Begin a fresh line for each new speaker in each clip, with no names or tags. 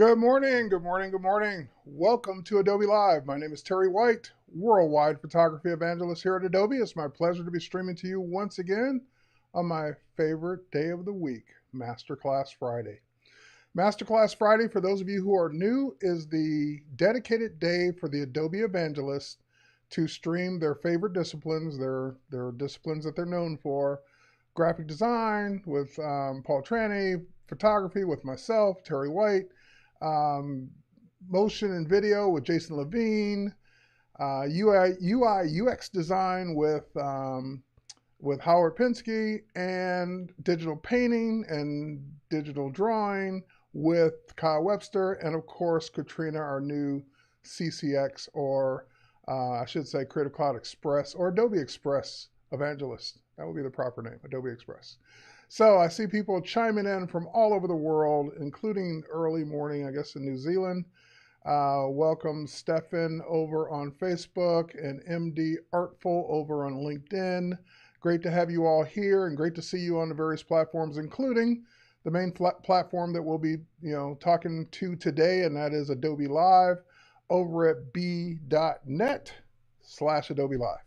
Good morning, good morning, good morning. Welcome to Adobe Live. My name is Terry White, worldwide photography evangelist here at Adobe. It's my pleasure to be streaming to you once again on my favorite day of the week, Masterclass Friday. Masterclass Friday, for those of you who are new, is the dedicated day for the Adobe evangelists to stream their favorite disciplines, their disciplines that they're known for. Graphic design with Paul Tranny, photography with myself, Terry White, um, motion and video with Jason Levine, UI UX design with Howard Pinsky, and digital painting and digital drawing with Kyle Webster, and of course Katrina, our new CCX, or I should say Creative Cloud Express or Adobe Express evangelist. That would be the proper name, Adobe Express. So I see people chiming in from all over the world, including early morning, I guess, in New Zealand. Welcome Stefan over on Facebook and MD Artful over on LinkedIn. Great to have you all here and great to see you on the various platforms, including the main platform that we'll be talking to today, and that is Adobe Live over at b.net/Adobe Live.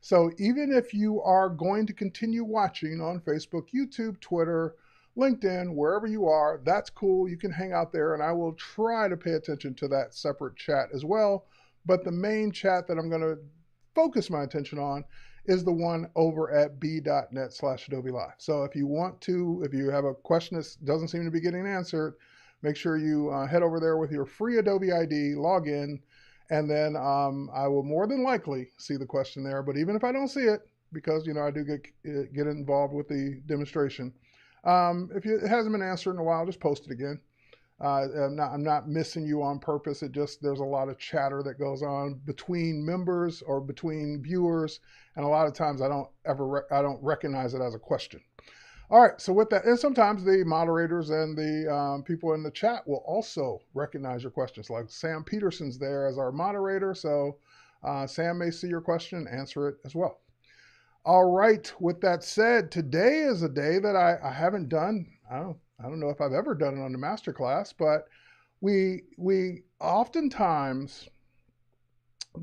So even if you are going to continue watching on Facebook, YouTube, Twitter, LinkedIn, wherever you are, that's cool. You can hang out there and I will try to pay attention to that separate chat as well. But the main chat that I'm going to focus my attention on is the one over at b.net/Adobe Live. So if you have a question that doesn't seem to be getting answered, make sure you head over there with your free Adobe ID, log in, and then I will more than likely see the question there. But even if I don't see it, because I do get involved with the demonstration, if it hasn't been answered in a while, just post it again. I'm not missing you on purpose. There's a lot of chatter that goes on between members or between viewers, and a lot of times I don't recognize it as a question. All right, so with that, and sometimes the moderators and the people in the chat will also recognize your questions. Like Sam Peterson's there as our moderator, so Sam may see your question and answer it as well. All right, with that said, today is a day that I haven't done. I don't know if I've ever done it on the Masterclass, but we oftentimes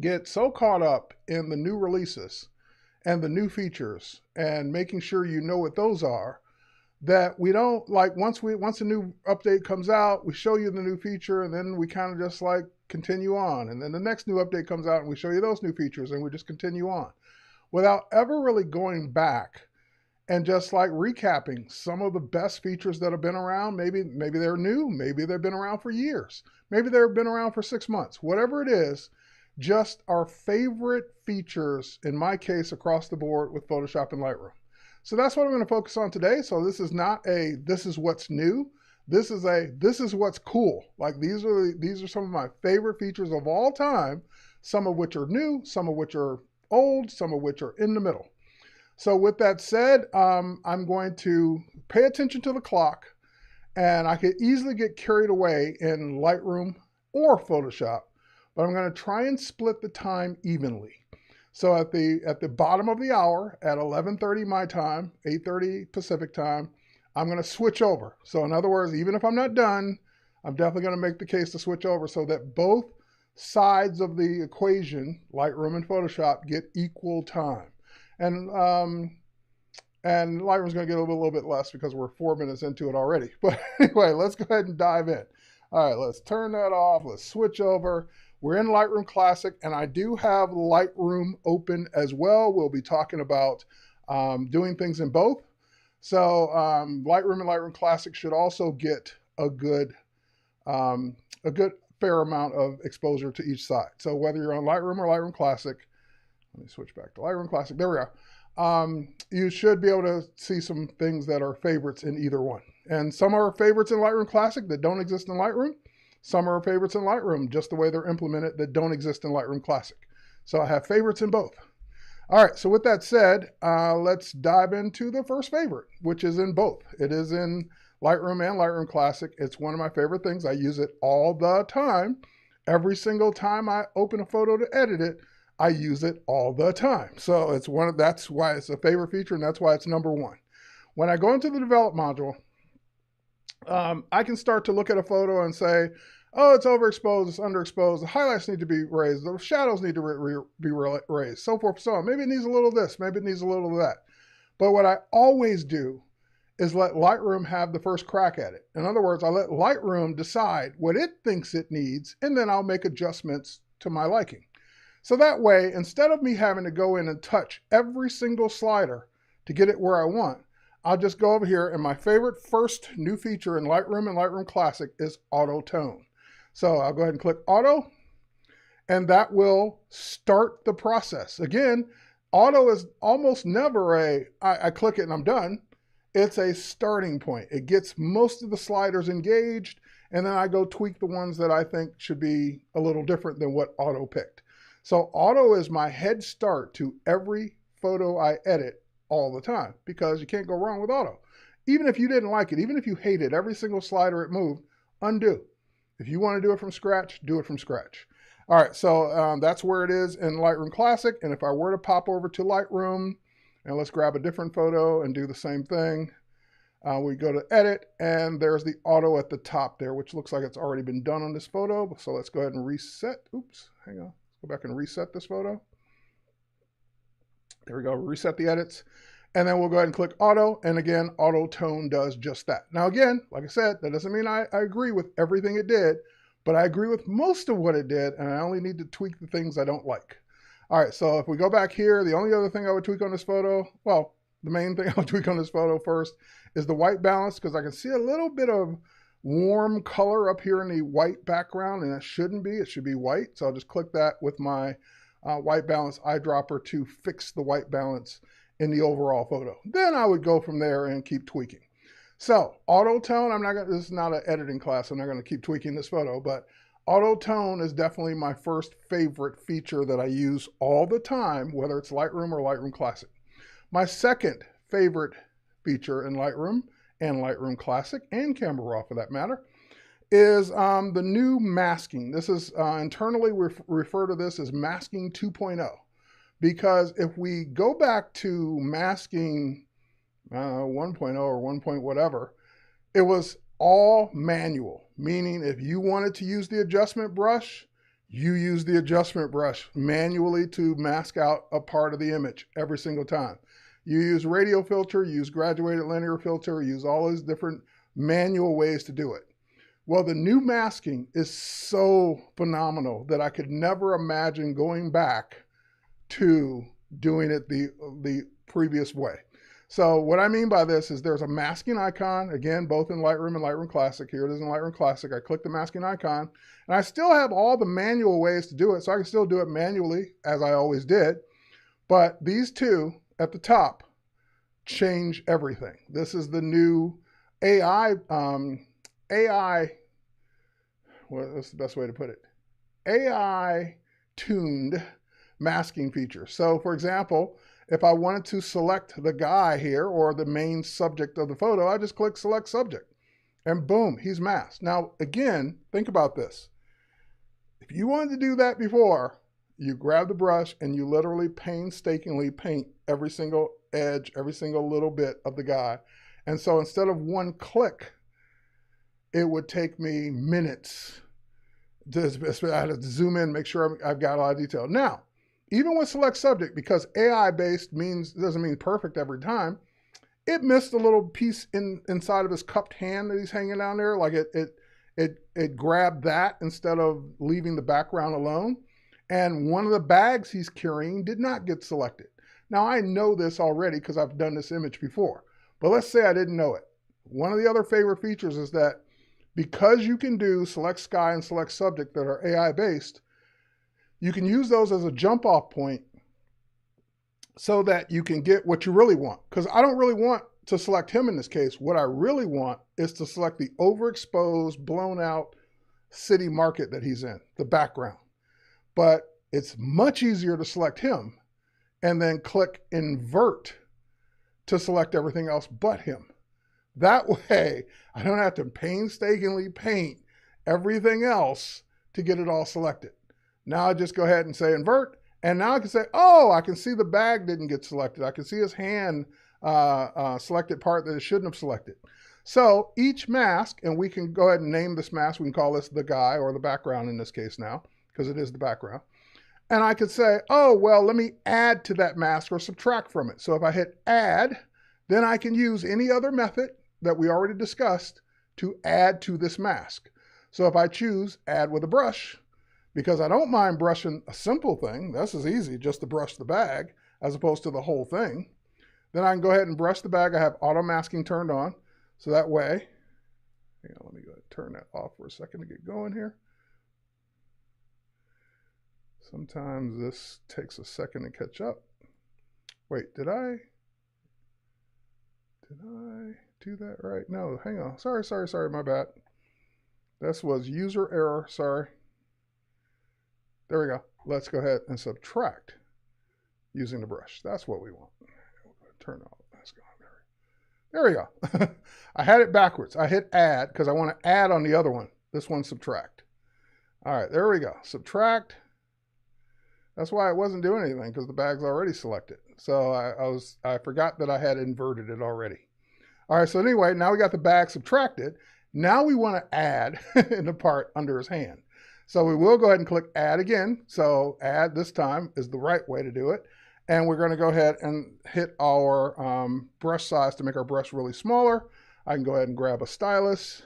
get so caught up in the new releases and the new features and making sure you know what those are, that we don't once a new update comes out, we show you the new feature and then we kind of just continue on. And then the next new update comes out and we show you those new features and we just continue on without ever really going back and just recapping some of the best features that have been around. Maybe they're new, maybe they've been around for years, maybe they've been around for 6 months, whatever it is. Just our favorite features, in my case, across the board with Photoshop and Lightroom. So that's what I'm going to focus on today. So this is not this is what's new. This is what's cool. These are some of my favorite features of all time, some of which are new, some of which are old, some of which are in the middle. So with that said, I'm going to pay attention to the clock, and I could easily get carried away in Lightroom or Photoshop, but I'm going to try and split the time evenly. So at the bottom of the hour at 11:30 my time, 8:30 Pacific time, I'm going to switch over. So in other words, even if I'm not done, I'm definitely going to make the case to switch over so that both sides of the equation, Lightroom and Photoshop, get equal time. And Lightroom's going to get a little bit less because we're 4 minutes into it already. But anyway, let's go ahead and dive in. All right, let's turn that off. Let's switch over. We're in Lightroom Classic, and I do have Lightroom open as well. We'll be talking about doing things in both. So Lightroom and Lightroom Classic should also get a good fair amount of exposure to each side. So whether you're on Lightroom or Lightroom Classic, let me switch back to Lightroom Classic. There we go. You should be able to see some things that are favorites in either one. And some are favorites in Lightroom Classic that don't exist in Lightroom. Some are favorites in Lightroom, just the way they're implemented, that don't exist in Lightroom Classic. So I have favorites in both. All right, so with that said, let's dive into the first favorite, which is in both. It is in Lightroom and Lightroom Classic. It's one of my favorite things. I use it all the time. Every single time I open a photo to edit it, I use it all the time. So that's why it's a favorite feature, and that's why it's number one. When I go into the develop module, I can start to look at a photo and say, oh, it's overexposed, it's underexposed, the highlights need to be raised, the shadows need to be raised, so forth, so on. Maybe it needs a little of this, maybe it needs a little of that. But what I always do is let Lightroom have the first crack at it. In other words, I let Lightroom decide what it thinks it needs, and then I'll make adjustments to my liking. So that way, instead of me having to go in and touch every single slider to get it where I want, I'll just go over here, and my favorite first new feature in Lightroom and Lightroom Classic is Auto Tone. So I'll go ahead and click Auto, and that will start the process. Again, Auto is almost never I click it and I'm done. It's a starting point. It gets most of the sliders engaged, and then I go tweak the ones that I think should be a little different than what Auto picked. So Auto is my head start to every photo I edit all the time, because you can't go wrong with Auto. Even if you didn't like it, even if you hated every single slider it moved, undo. If you want to do it from scratch, do it from scratch. All right, so that's where it is in Lightroom Classic. And if I were to pop over to Lightroom, and let's grab a different photo and do the same thing. We go to Edit, and there's the Auto at the top there, which looks like it's already been done on this photo. So let's go ahead and reset. Oops, hang on. Go back and reset this photo. There we go, reset the edits. And then we'll go ahead and click Auto. And again, Auto Tone does just that. Now again, like I said, that doesn't mean I agree with everything it did, but I agree with most of what it did, and I only need to tweak the things I don't like. All right, so if we go back here, the only other thing I would tweak on this photo, well, the main thing I would tweak on this photo first is the white balance, because I can see a little bit of warm color up here in the white background, and it shouldn't be. It should be white. So I'll just click that with my white balance eyedropper to fix the white balance in the overall photo. Then I would go from there and keep tweaking. So Auto Tone, this is not an editing class. I'm not going to keep tweaking this photo, but Auto Tone is definitely my first favorite feature that I use all the time, whether it's Lightroom or Lightroom Classic. My second favorite feature in Lightroom and Lightroom Classic, and Camera Raw for that matter, is the new masking. This is internally we refer to this as masking 2.0, because if we go back to masking 1.0 or 1. Whatever, it was all manual, meaning if you wanted to use the adjustment brush, you use the adjustment brush manually to mask out a part of the image every single time. You use radial filter, you use graduated linear filter, you use all those different manual ways to do it. Well, the new masking is so phenomenal that I could never imagine going back to doing it the previous way. So what I mean by this is there's a masking icon, again, both in Lightroom and Lightroom Classic. Here it is in Lightroom Classic. I click the masking icon, and I still have all the manual ways to do it, so I can still do it manually, as I always did. But these two at the top change everything. This is the new AI, what's the best way to put it? AI-tuned masking feature. So for example, if I wanted to select the guy here or the main subject of the photo, I just click Select Subject, and boom, he's masked. Now, again, think about this. If you wanted to do that before, you grab the brush and you literally painstakingly paint every single edge, every single little bit of the guy. And so instead of one click, it would take me minutes. I had to zoom in, make sure I've got a lot of detail. Now, even with Select Subject, because AI-based doesn't mean perfect every time, it missed a little piece inside of his cupped hand that he's hanging down there. Like it grabbed that instead of leaving the background alone. And one of the bags he's carrying did not get selected. Now, I know this already because I've done this image before, but let's say I didn't know it. One of the other favorite features is that because you can do Select Sky and Select Subject that are AI-based, you can use those as a jump off point so that you can get what you really want. Because I don't really want to select him in this case. What I really want is to select the overexposed, blown out city market that he's in, the background. But it's much easier to select him and then click Invert to select everything else but him. That way, I don't have to painstakingly paint everything else to get it all selected. Now I just go ahead and say Invert, and now I can say, oh, I can see the bag didn't get selected. I can see his hand selected part that it shouldn't have selected. So each mask, and we can go ahead and name this mask, we can call this the guy or the background in this case now, because it is the background. And I could say, oh, well, let me add to that mask or subtract from it. So if I hit add, then I can use any other method that we already discussed to add to this mask. So if I choose add with a brush, because I don't mind brushing a simple thing, this is easy, just to brush the bag as opposed to the whole thing, then I can go ahead and brush the bag. I have auto masking turned on. So that way, hang on, let me go ahead and turn that off for a second to get going here. Sometimes this takes a second to catch up. Wait, did I do that right? No, hang on. Sorry, my bad. This was user error, sorry. There we go. Let's go ahead and subtract using the brush. That's what we want. We'll turn off. Let's go. There we go. I had it backwards. I hit add because I want to add on the other one. This one subtract. All right, there we go. Subtract. That's why it wasn't doing anything, because the bag's already selected. So I forgot that I had inverted it already. All right, so anyway, now we got the bag subtracted. Now we want to add in the part under his hand. So we will go ahead and click add again. So add this time is the right way to do it. And we're going to go ahead and hit our brush size to make our brush really smaller. I can go ahead and grab a stylus,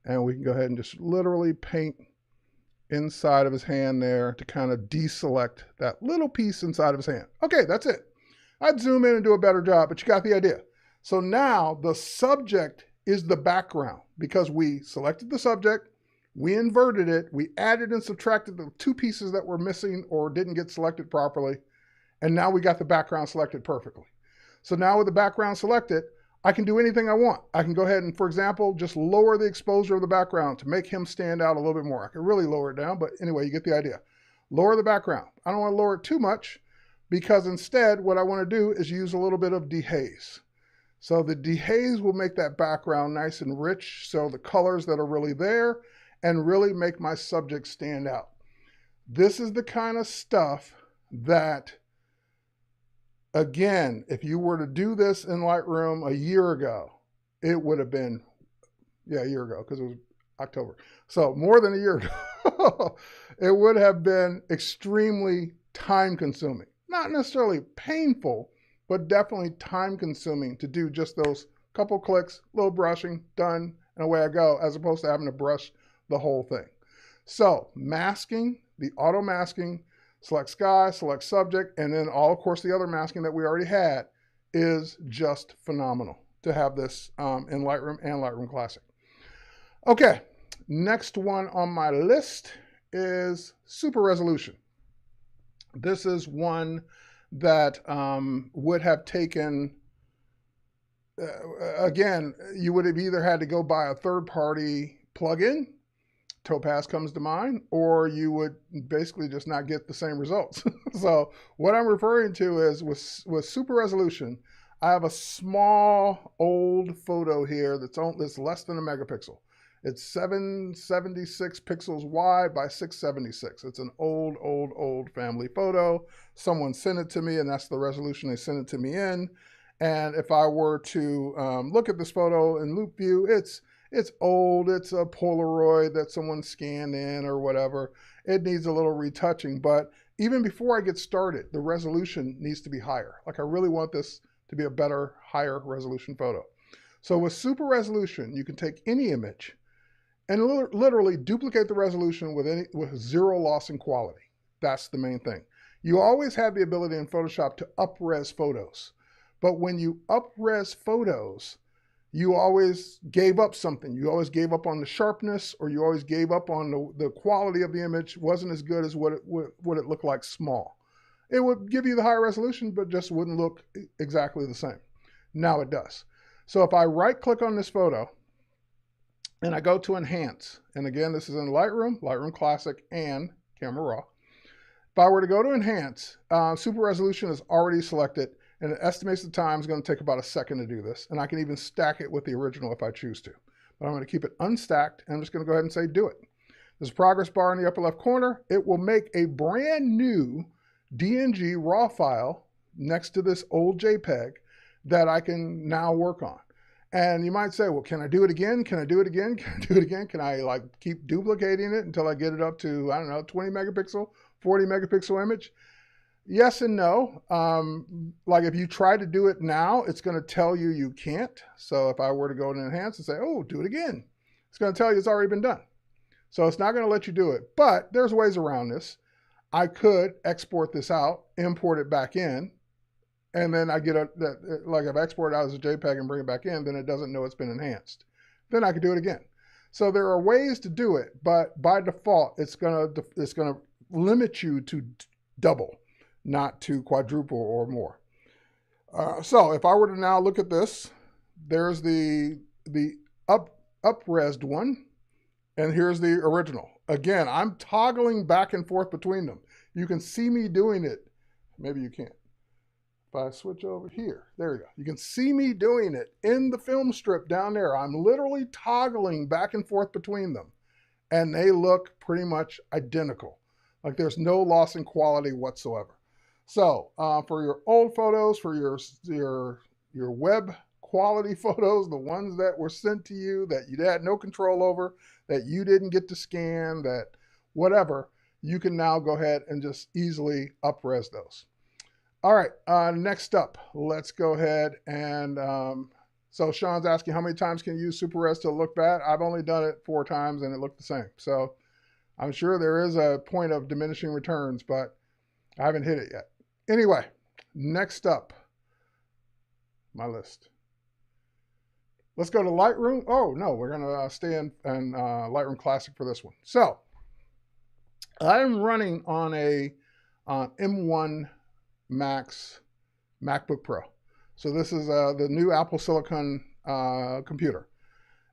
and we can go ahead and just literally paint inside of his hand there to kind of deselect that little piece inside of his hand. Okay, that's it. I'd zoom in and do a better job, but you got the idea. So now the subject is the background because we selected the subject, we inverted it, we added and subtracted the two pieces that were missing or didn't get selected properly, and now we got the background selected perfectly. So now with the background selected, I can do anything I want. I can go ahead and, for example, just lower the exposure of the background to make him stand out a little bit more. I can really lower it down, but anyway, you get the idea. Lower the background. I don't want to lower it too much because instead what I want to do is use a little bit of dehaze. So the dehaze will make that background nice and rich, so the colors that are really there and really make my subject stand out. This is the kind of stuff that, again, if you were to do this in Lightroom a year ago, it would have been, a year ago, because it was October. So more than a year ago, it would have been extremely time consuming. Not necessarily painful, but definitely time consuming to do just those couple clicks, little brushing, done, and away I go, as opposed to having to brush the whole thing. So masking, the auto masking, select sky, select subject, and then of course, the other masking that we already had is just phenomenal to have this in Lightroom and Lightroom Classic. Okay, next one on my list is super resolution. This is one that would have taken, again, you would have either had to go buy a third-party plugin, Topaz comes to mind, or you would basically just not get the same results. So what I'm referring to is with super resolution, I have a small old photo here that's less than a megapixel. It's 776 pixels wide by 676. It's an old family photo. Someone sent it to me, and that's the resolution they sent it to me in. And if I were to look at this photo in loop view, it's old. It's a Polaroid that someone scanned in or whatever. It needs a little retouching. But even before I get started, the resolution needs to be higher. Like I really want this to be a better, higher resolution photo. So with super resolution, you can take any image and literally duplicate the resolution with zero loss in quality. That's the main thing. You always have the ability in Photoshop to up-res photos. But when you up-res photos, you always gave up something. You always gave up on the sharpness, or you always gave up on the quality of the image. Wasn't as good as what it looked like small. It would give you the higher resolution, but just wouldn't look exactly the same. Now it does. So if I right-click on this photo, and I go to Enhance, and again, this is in Lightroom, Lightroom Classic, and Camera Raw. If I were to go to Enhance, Super Resolution is already selected, and it estimates the time is going to take about a second to do this, and I can even stack it with the original if I choose to. But I'm going to keep it unstacked, and I'm just going to go ahead and say do it. There's a progress bar in the upper left corner. It will make a brand new DNG RAW file next to this old JPEG that I can now work on. And you might say, well, can I do it again? Can I do it again? Can I do it again? Can I like keep duplicating it until I get it up to, I don't know, 20 megapixel, 40 megapixel image? Yes and no. Like if you try to do it now, it's going to tell you you can't. So if I were to go and enhance and say, oh, do it again, it's going to tell you it's already been done. So it's not going to let you do it. But there's ways around this. I could export this out, import it back in, and then I get like if I export it out as a JPEG and bring it back in, then it doesn't know it's been enhanced. Then I could do it again. So there are ways to do it, but by default, it's gonna limit you to double, not to quadruple or more. So if I were to now look at this, there's the up-resed one, and here's the original. Again, I'm toggling back and forth between them. You can see me doing it. Maybe you can't. If I switch over here, there we go. You can see me doing it in the film strip down there. I'm literally toggling back and forth between them, and they look pretty much identical. Like there's no loss in quality whatsoever. So for your old photos, for your web quality photos, the ones that were sent to you that you had no control over, that you didn't get to scan, that whatever, you can now go ahead and just easily up-res those. All right, next up, let's go ahead and, so Sean's asking how many times can you use Super Res to look bad? I've only done it 4 times and it looked the same. So I'm sure there is a point of diminishing returns, but I haven't hit it yet. Anyway, next up, my list. Let's go to Lightroom. Oh, no, we're going to stay in Lightroom Classic for this one. So I'm running on a M1 Max MacBook Pro. So this is the new Apple Silicon computer.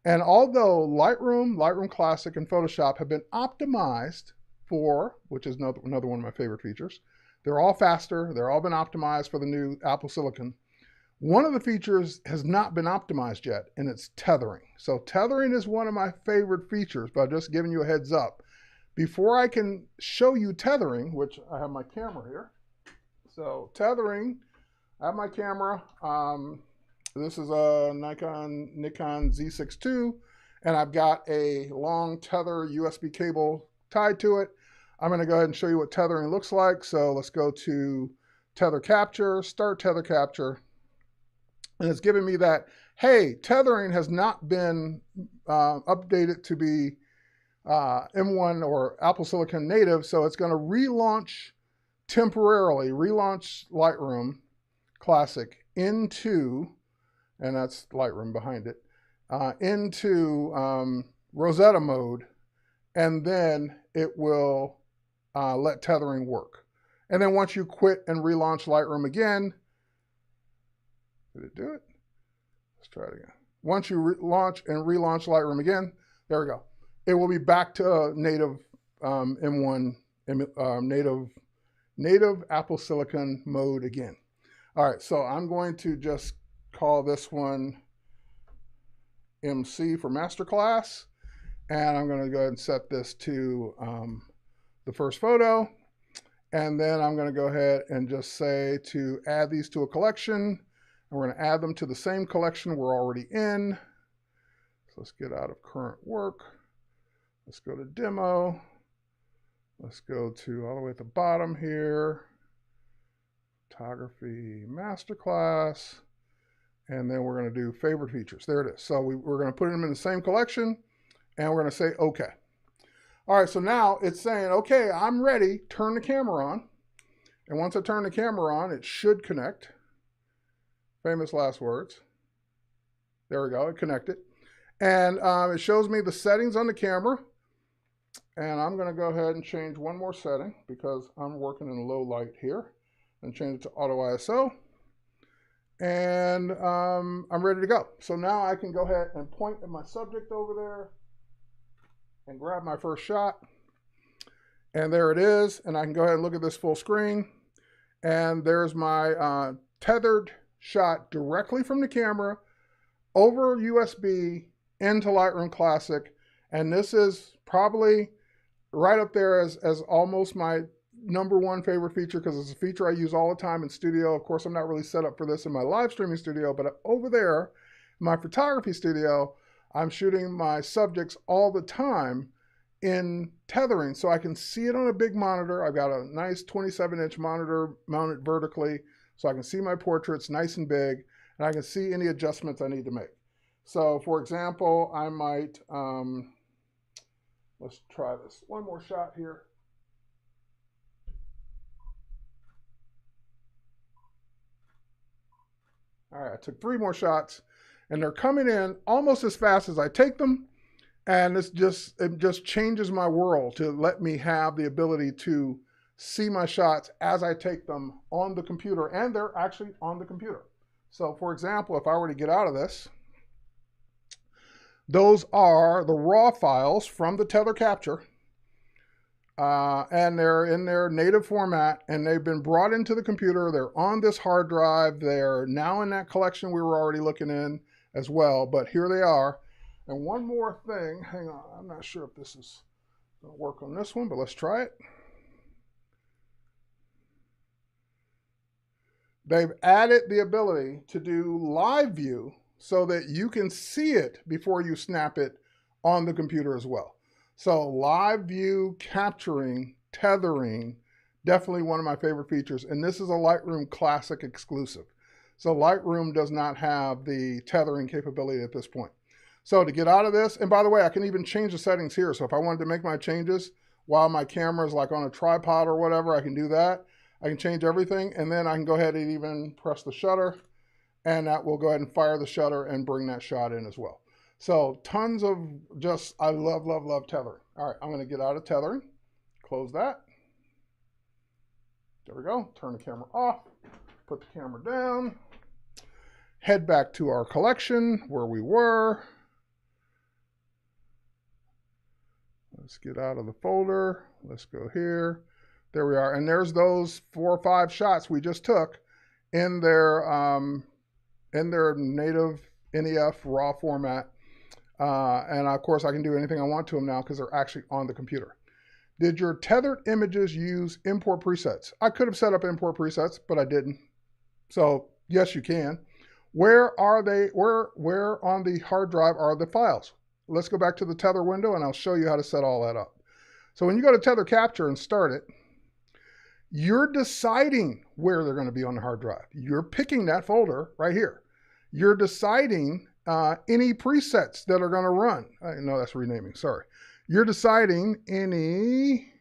And although Lightroom Classic, and Photoshop have been optimized for, which is another one of my favorite features, they're all faster. They're all been optimized for the new Apple Silicon. One of the features has not been optimized yet, and it's tethering. So tethering is one of my favorite features, but I'm just giving you a heads up. Before I can show you tethering, which I have my camera here. So tethering, I have my camera. This is a Nikon Z6 II, and I've got a long tether USB cable tied to it. I'm going to go ahead and show you what tethering looks like. So let's go to tether capture, start tether capture. And it's giving me that, hey, tethering has not been updated to be M1 or Apple Silicon native. So it's going to relaunch temporarily, relaunch Lightroom Classic into, and that's Lightroom behind it, into Rosetta mode. And then it will let tethering work. And then once you quit and relaunch Lightroom again, did it do it? Let's try it again. Once you launch and relaunch Lightroom again, there we go. It will be back to native M1, native Apple Silicon mode again. All right, so I'm going to just call this one MC for Masterclass. And I'm going to go ahead and set this to the first photo. And then I'm going to go ahead and just say to add these to a collection. And we're going to add them to the same collection we're already in. So let's get out of current work. Let's go to demo. Let's go to all the way at the bottom here. Photography Masterclass. And then we're going to do favorite features. There it is. So we're going to put them in the same collection. And we're going to say OK. All right, so now it's saying, OK, I'm ready. Turn the camera on. And once I turn the camera on, it should connect. Famous last words. There we go, it connected. And it shows me the settings on the camera. And I'm going to go ahead and change one more setting because I'm working in low light here. And change it to auto ISO. And I'm ready to go. So now I can go ahead and point at my subject over there and grab my first shot. And there it is. And I can go ahead and look at this full screen. And there's my tethered shot directly from the camera over USB into Lightroom Classic. And this is probably right up there as almost my #1 favorite feature because it's a feature I use all the time in studio. Of course, I'm not really set up for this in my live streaming studio, but over there, my photography studio, I'm shooting my subjects all the time in tethering, so I can see it on a big monitor. I've got a nice 27-inch monitor mounted vertically, so I can see my portraits nice and big, and I can see any adjustments I need to make. So for example, I might, let's try this. One more shot here. All right, I took 3 more shots, and they're coming in almost as fast as I take them. And it just changes my world to let me have the ability to see my shots as I take them on the computer, and they're actually on the computer. So for example, if I were to get out of this, those are the raw files from the tether capture, and they're in their native format, and they've been brought into the computer. They're on this hard drive. They're now in that collection we were already looking in as well, but here they are. And one more thing, hang on, I'm not sure if this is going to work on this one, but let's try it. They've added the ability to do live view so that you can see it before you snap it on the computer as well. So live view, capturing, tethering, definitely one of my favorite features. And this is a Lightroom Classic exclusive. So Lightroom does not have the tethering capability at this point. So to get out of this, and by the way, I can even change the settings here. So if I wanted to make my changes while my camera is like on a tripod or whatever, I can do that. I can change everything, and then I can go ahead and even press the shutter, and that will go ahead and fire the shutter and bring that shot in as well. So tons of just, I love, love, love tethering. All right, I'm gonna get out of tethering, close that. There we go, turn the camera off, put the camera down, head back to our collection where we were. Let's get out of the folder. Let's go here. There we are. And there's those 4 or 5 shots we just took in their native NEF raw format. And of course, I can do anything I want to them now because they're actually on the computer. Did your tethered images use import presets? I could have set up import presets, but I didn't. So yes, you can. Where are they? Where on the hard drive are the files? Let's go back to the tether window and I'll show you how to set all that up. So when you go to tether capture and start it, you're deciding where they're going to be on the hard drive. You're picking that folder right here. You're deciding any presets that are going to run. No, that's renaming, sorry. You're deciding any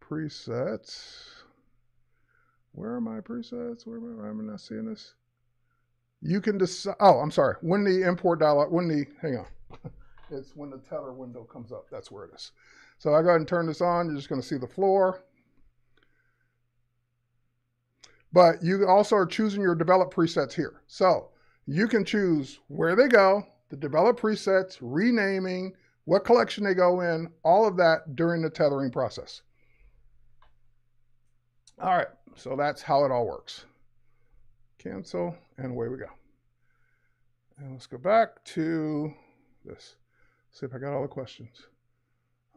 presets. Where are my presets? Where am I not seeing this? You can decide, oh, I'm sorry. When the import dialog, hang on. It's when the tether window comes up. That's where it is. So I go ahead and turn this on. You're just going to see the floor. But you also are choosing your develop presets here. So you can choose where they go, the develop presets, renaming, what collection they go in, all of that during the tethering process. All right, so that's how it all works. Cancel, and away we go. And let's go back to this. See if I got all the questions.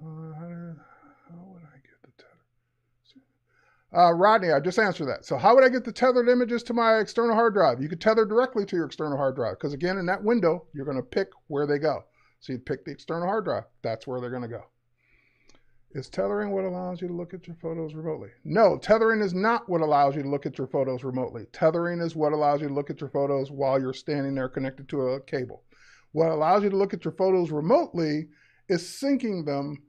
How would I get the tether? Rodney, I just answered that. So how would I get the tethered images to my external hard drive? You could tether directly to your external hard drive because again, in that window, you're going to pick where they go. So you pick the external hard drive. That's where they're going to go. Is tethering what allows you to look at your photos remotely? No, tethering is not what allows you to look at your photos remotely. Tethering is what allows you to look at your photos while you're standing there connected to a cable. What allows you to look at your photos remotely is syncing them.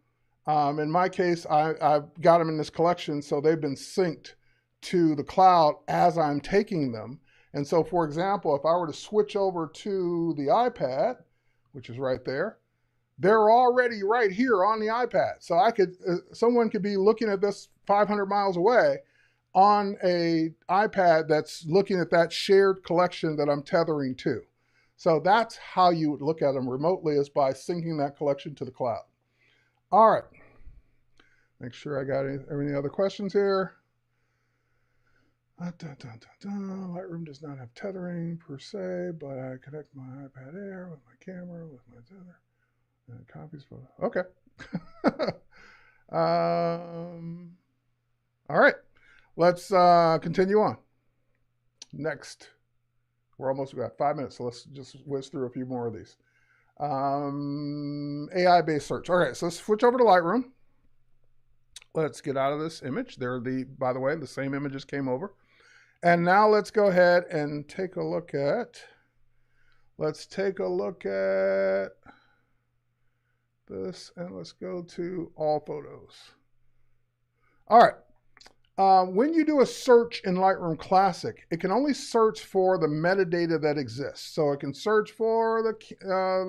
In my case, I've got them in this collection, so they've been synced to the cloud as I'm taking them. And so, for example, if I were to switch over to the iPad, which is right there, they're already right here on the iPad. So I could, someone could be looking at this 500 miles away on a iPad that's looking at that shared collection that I'm tethering to. So that's how you would look at them remotely, is by syncing that collection to the cloud. All right. Make sure I got any other questions here. Lightroom does not have tethering per se, but I connect my iPad Air with my camera, with my tether, and copies photo. Okay. All right. Let's continue on. Next we got 5 minutes, so let's just whiz through a few more of these. AI-based search. All right, so let's switch over to Lightroom. Let's get out of this image. By the way, the same images came over. And now let's go ahead and take a look at, this, and let's go to all photos. All right. When you do a search in Lightroom Classic, it can only search for the metadata that exists. So it can search for the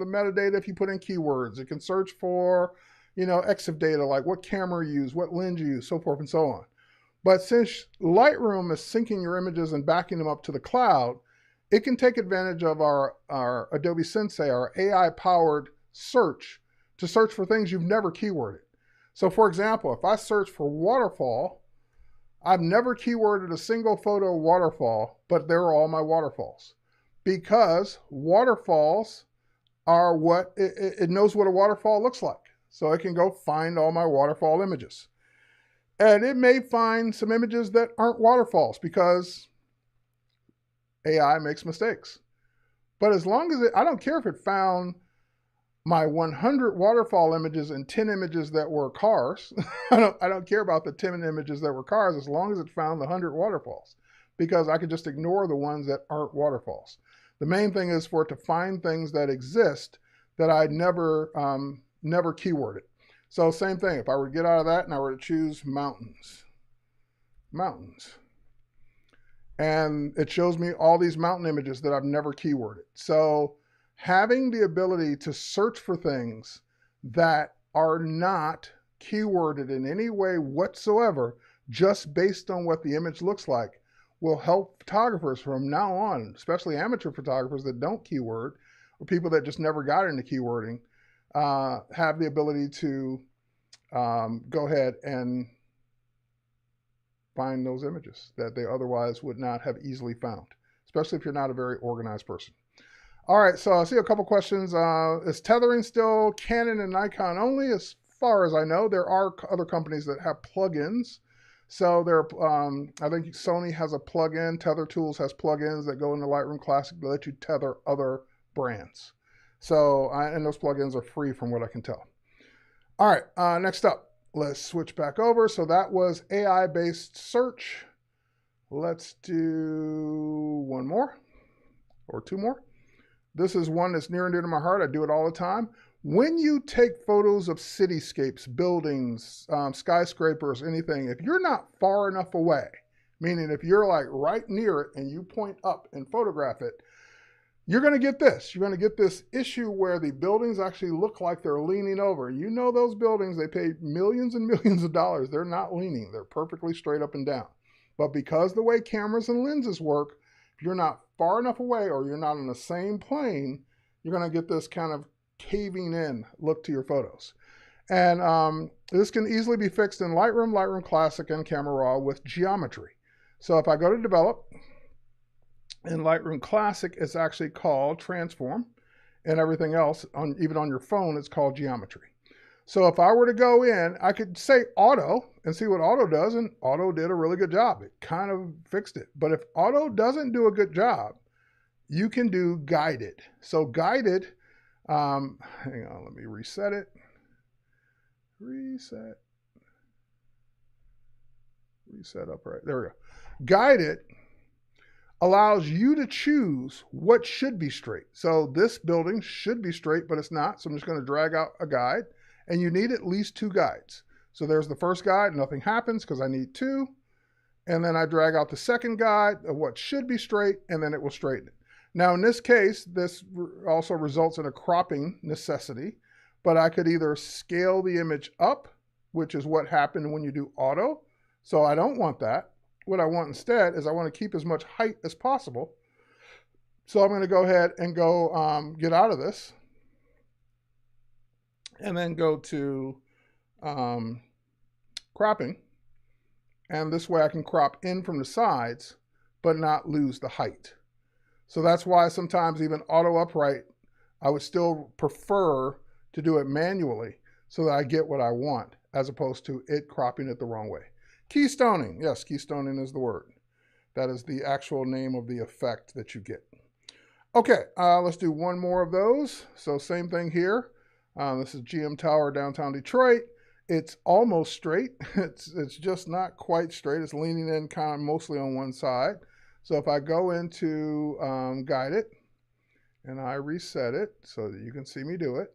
metadata if you put in keywords. It can search for, EXIF data, like what camera you use, what lens you use, so forth and so on. But since Lightroom is syncing your images and backing them up to the cloud, it can take advantage of our Adobe Sensei, our AI-powered search, to search for things you've never keyworded. So for example, if I search for waterfall, I've never keyworded a single photo waterfall, but there are all my waterfalls. Because waterfalls are what, it knows what a waterfall looks like. So it can go find all my waterfall images. And it may find some images that aren't waterfalls because AI makes mistakes. But as long as I don't care if it found my 100 waterfall images and 10 images that were cars. I don't care about the 10 images that were cars as long as it found the 100 waterfalls, because I could just ignore the ones that aren't waterfalls. The main thing is for it to find things that exist that I never keyworded. So same thing, if I were to get out of that and I were to choose mountains, and it shows me all these mountain images that I've never keyworded. So having the ability to search for things that are not keyworded in any way whatsoever, just based on what the image looks like, will help photographers from now on, especially amateur photographers that don't keyword, or people that just never got into keywording, have the ability to go ahead and find those images that they otherwise would not have easily found, especially if you're not a very organized person. All right, so I see a couple questions. Is tethering still Canon and Nikon only? As far as I know, there are other companies that have plugins. So I think Sony has a plugin. Tether Tools has plugins that go into Lightroom Classic to let you tether other brands. So, and those plugins are free from what I can tell. All right, next up, let's switch back over. So that was AI-based search. Let's do one more or two more. This is one that's near and dear to my heart. I do it all the time. When you take photos of cityscapes, buildings, skyscrapers, anything, if you're not far enough away, meaning if you're like right near it and you point up and photograph it, you're going to get this. You're going to get this issue where the buildings actually look like they're leaning over. You know those buildings, they paid millions and millions of dollars. They're not leaning. They're perfectly straight up and down. But because the way cameras and lenses work, if you're not far enough away or you're not in the same plane, you're going to get this kind of caving in look to your photos. And this can easily be fixed in Lightroom, Lightroom Classic, and Camera Raw with geometry. So if I go to Develop, in Lightroom Classic, it's actually called Transform, and everything else, even on your phone, it's called Geometry. So if I were to go in, I could say Auto and see what Auto does, and Auto did a really good job. It kind of fixed it. But if Auto doesn't do a good job, you can do Guided. So Guided, hang on, let me reset it. Reset upright. There we go. Guided allows you to choose what should be straight. So this building should be straight, but it's not. So I'm just going to drag out a guide, and you need at least two guides. So there's the first guide, nothing happens because I need two. And then I drag out the second guide of what should be straight, and then it will straighten it. Now in this case, this also results in a cropping necessity, but I could either scale the image up, which is what happened when you do Auto. So I don't want that. What I want instead is I want to keep as much height as possible. So I'm going to go ahead and go get out of this and then go to cropping. And this way I can crop in from the sides, but not lose the height. So that's why sometimes even auto upright, I would still prefer to do it manually so that I get what I want, as opposed to it cropping it the wrong way. Keystoning, yes, keystoning is the word. That is the actual name of the effect that you get. Okay, let's do one more of those. So same thing here. This is GM Tower, downtown Detroit. It's almost straight. It's just not quite straight. It's leaning in kind of mostly on one side. So if I go into Guide It and I reset it so that you can see me do it.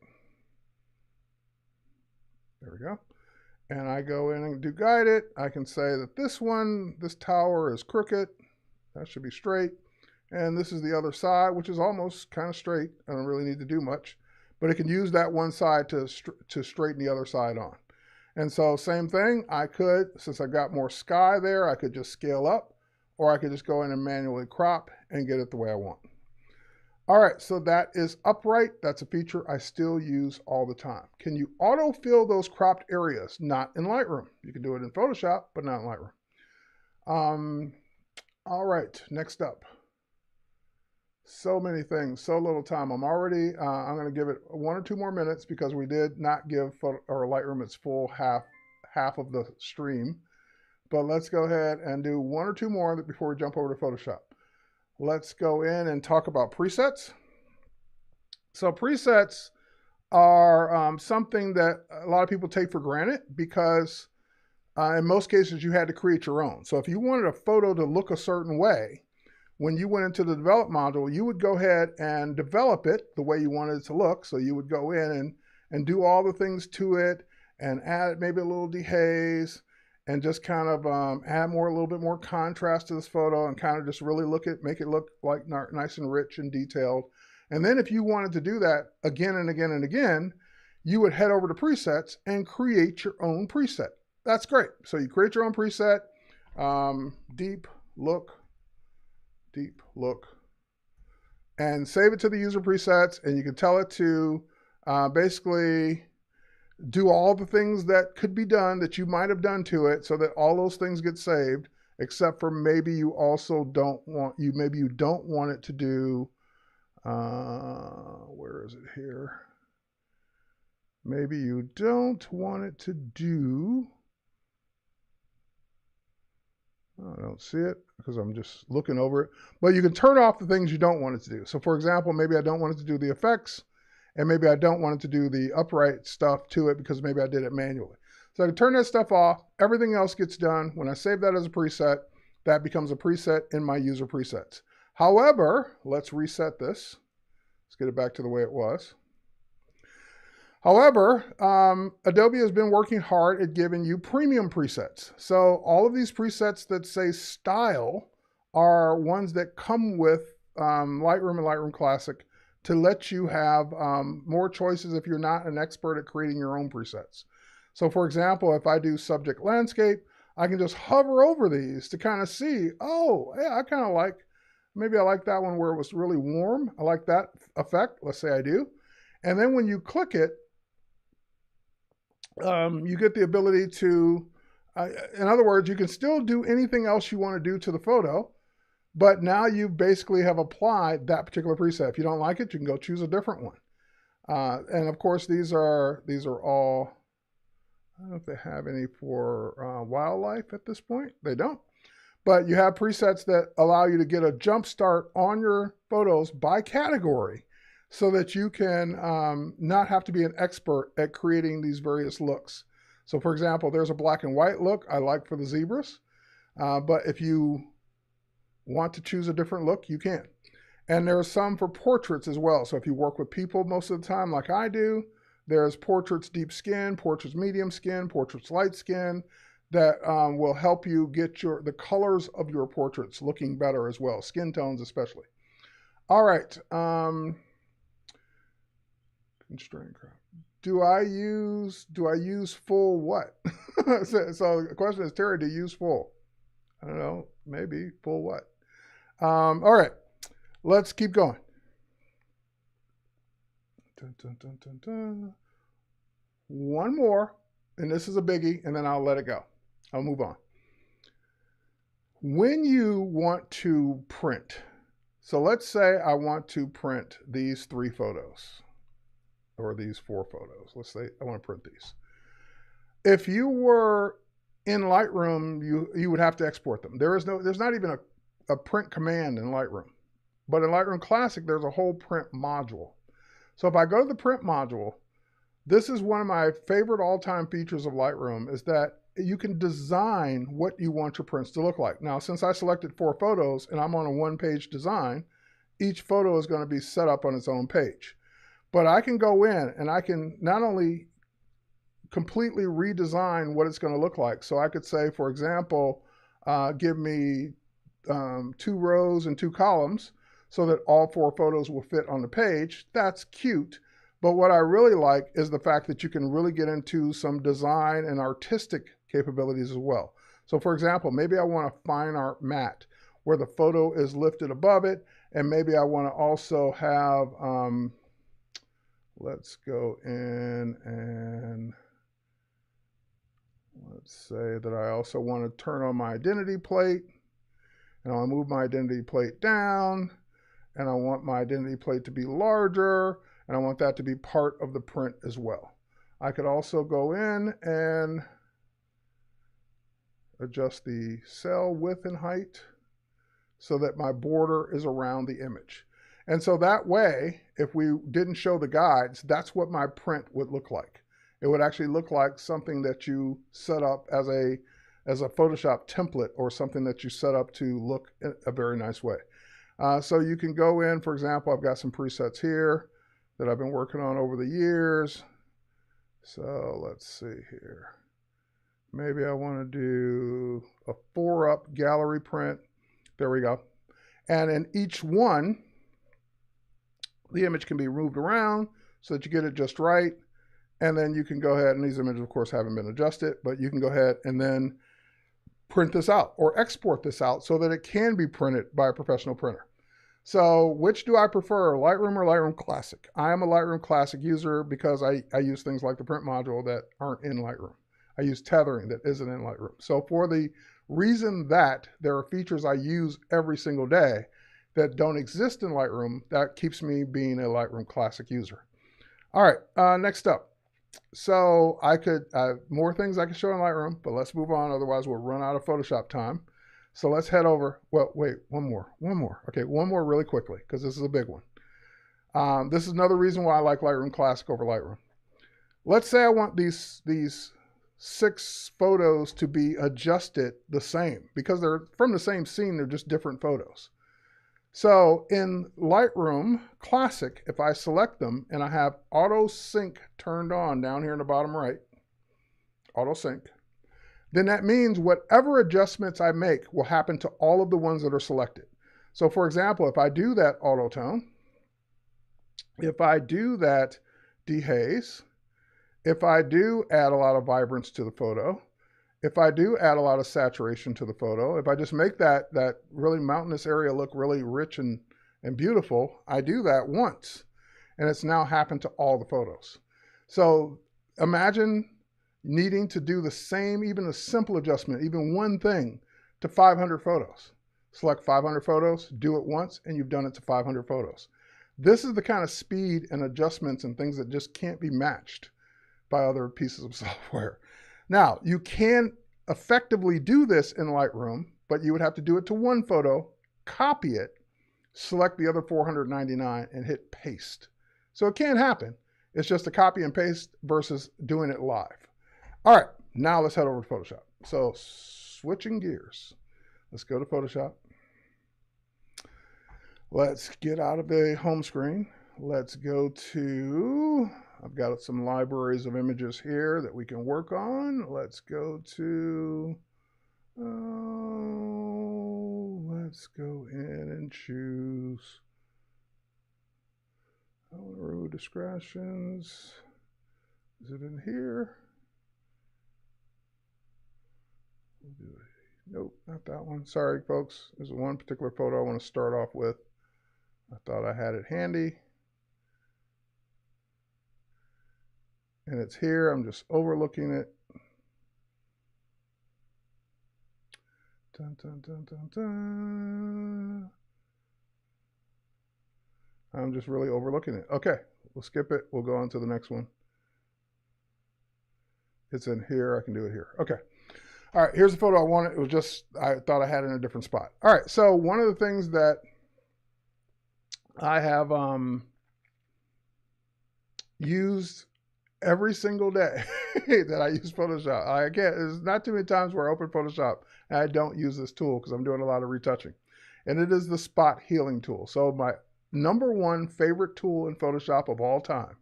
There we go. And I go in and do Guide It. I can say that this tower is crooked. That should be straight. And this is the other side, which is almost kind of straight. I don't really need to do much, but it can use that one side to straighten the other side on. And so same thing, I could, since I've got more sky there, I could just scale up, or I could just go in and manually crop and get it the way I want. All right, so that is upright. That's a feature I still use all the time. Can you autofill those cropped areas? Not in Lightroom. You can do it in Photoshop, but not in Lightroom. All right, next up. So many things, so little time. I'm going to give it 1 or 2 more minutes because we did not give Lightroom its full half of the stream. But let's go ahead and do 1 or 2 more before we jump over to Photoshop. Let's go in and talk about presets. So presets are something that a lot of people take for granted because in most cases you had to create your own. So if you wanted a photo to look a certain way, when you went into the develop module, you would go ahead and develop it the way you wanted it to look. So you would go in and do all the things to it and add maybe a little dehaze and just kind of add a little bit more contrast to this photo and kind of just really make it look like nice and rich and detailed. And then if you wanted to do that again and again and again, you would head over to presets and create your own preset. That's great. So you create your own preset, deep look, and save it to the user presets, and you can tell it to basically do all the things that could be done that you might have done to it so that all those things get saved, except for maybe you also don't want it to do, where is it here? Maybe you don't want it to do, I don't see it because I'm just looking over it. But you can turn off the things you don't want it to do. So for example, maybe I don't want it to do the effects, and maybe I don't want it to do the upright stuff to it because maybe I did it manually. So I can turn that stuff off. Everything else gets done. When I save that as a preset, that becomes a preset in my user presets. However, let's reset this. Let's get it back to the way it was. However, Adobe has been working hard at giving you premium presets. So all of these presets that say style are ones that come with Lightroom and Lightroom Classic to let you have more choices if you're not an expert at creating your own presets. So for example, if I do subject landscape, I can just hover over these to kind of see, oh, yeah, I kind of like, maybe I like that one where it was really warm. I like that effect. Let's say I do. And then when you click it, you get the ability to, in other words, you can still do anything else you want to do to the photo, but now you basically have applied that particular preset. If you don't like it, you can go choose a different one. And of course, these are all, I don't know if they have any for wildlife at this point. They don't. But you have presets that allow you to get a jump start on your photos by category, so that you can not have to be an expert at creating these various looks. So for example, there's a black and white look I like for the zebras, but if you want to choose a different look, you can. And there's some for portraits as well. So if you work with people most of the time like I do, there's portraits deep skin, portraits medium skin, portraits light skin, that will help you get the colors of your portraits looking better as well, skin tones especially. All right. Constraint crop. Do I use full what? So the question is, Terry, do you use full? I don't know, maybe full what? All right, let's keep going. Dun, dun, dun, dun, dun. One more, and this is a biggie, and then I'll let it go. I'll move on. When you want to print, so let's say I want to print these 3 photos. Or these 4 photos. Let's say I want to print these. If you were in Lightroom, you would have to export them. There's not even a print command in Lightroom. But in Lightroom Classic, there's a whole print module. So if I go to the print module, this is one of my favorite all-time features of Lightroom, is that you can design what you want your prints to look like. Now, since I selected 4 photos and I'm on a one-page design, each photo is going to be set up on its own page. But I can go in and I can not only completely redesign what it's going to look like. So I could say, for example, give me 2 rows and 2 columns so that all 4 photos will fit on the page. That's cute. But what I really like is the fact that you can really get into some design and artistic capabilities as well. So for example, maybe I want a fine art matte where the photo is lifted above it, and maybe I want to also have, let's go in and let's say that I also want to turn on my identity plate, and I'll move my identity plate down, and I want my identity plate to be larger, and I want that to be part of the print as well. I could also go in and adjust the cell width and height so that my border is around the image. And so that way, if we didn't show the guides, that's what my print would look like. It would actually look like something that you set up as a Photoshop template, or something that you set up to look in a very nice way. So you can go in, for example, I've got some presets here that I've been working on over the years. So let's see here. Maybe I want to do a 4-up gallery print. There we go. And in each one, the image can be moved around so that you get it just right. And then you can go ahead, and these images, of course, haven't been adjusted, but you can go ahead and then print this out or export this out so that it can be printed by a professional printer. So which do I prefer, Lightroom or Lightroom Classic? I am a Lightroom Classic user because I use things like the print module that aren't in Lightroom. I use tethering that isn't in Lightroom. So for the reason that there are features I use every single day that don't exist in Lightroom, that keeps me being a Lightroom Classic user. All right, next up. So I have more things I could show in Lightroom, but let's move on. Otherwise, we'll run out of Photoshop time. So let's head over. Well, wait, one more. Okay, one more really quickly, because this is a big one. This is another reason why I like Lightroom Classic over Lightroom. Let's say I want these 6 photos to be adjusted the same, because they're from the same scene, they're just different photos. So in Lightroom Classic, if I select them and I have auto sync turned on down here in the bottom right, auto sync, then that means whatever adjustments I make will happen to all of the ones that are selected. So for example, if I do that auto tone, if I do that dehaze, if I do add a lot of vibrance to the photo, if I do add a lot of saturation to the photo, if I just make that really mountainous area look really rich and beautiful, I do that once, and it's now happened to all the photos. So imagine needing to do the same, even a simple adjustment, even one thing, to 500 photos. Select 500 photos, do it once, and you've done it to 500 photos. This is the kind of speed and adjustments and things that just can't be matched by other pieces of software. Now, you can effectively do this in Lightroom, but you would have to do it to one photo, copy it, select the other 499, and hit paste. So it can happen. It's just a copy and paste versus doing it live. All right, now let's head over to Photoshop. So switching gears, let's go to Photoshop. Let's get out of the home screen. Let's go to, I've got some libraries of images here that we can work on. Let's go to, let's go in and choose row discretions. Is it in here? We'll do it. Nope, not that one. Sorry, folks. There's one particular photo I want to start off with. I thought I had it handy. And it's here. I'm just overlooking it. Dun, dun, dun, dun, dun. I'm just really overlooking it. Okay, we'll skip it. We'll go on to the next one. It's in here. I can do it here. Okay. All right, here's the photo I wanted. It was just, I thought I had it in a different spot. All right, so one of the things that I have used every single day that I use Photoshop. I can't, there's not too many times where I open Photoshop and I don't use this tool because I'm doing a lot of retouching. And it is the spot healing tool. So my number one favorite tool in Photoshop of all time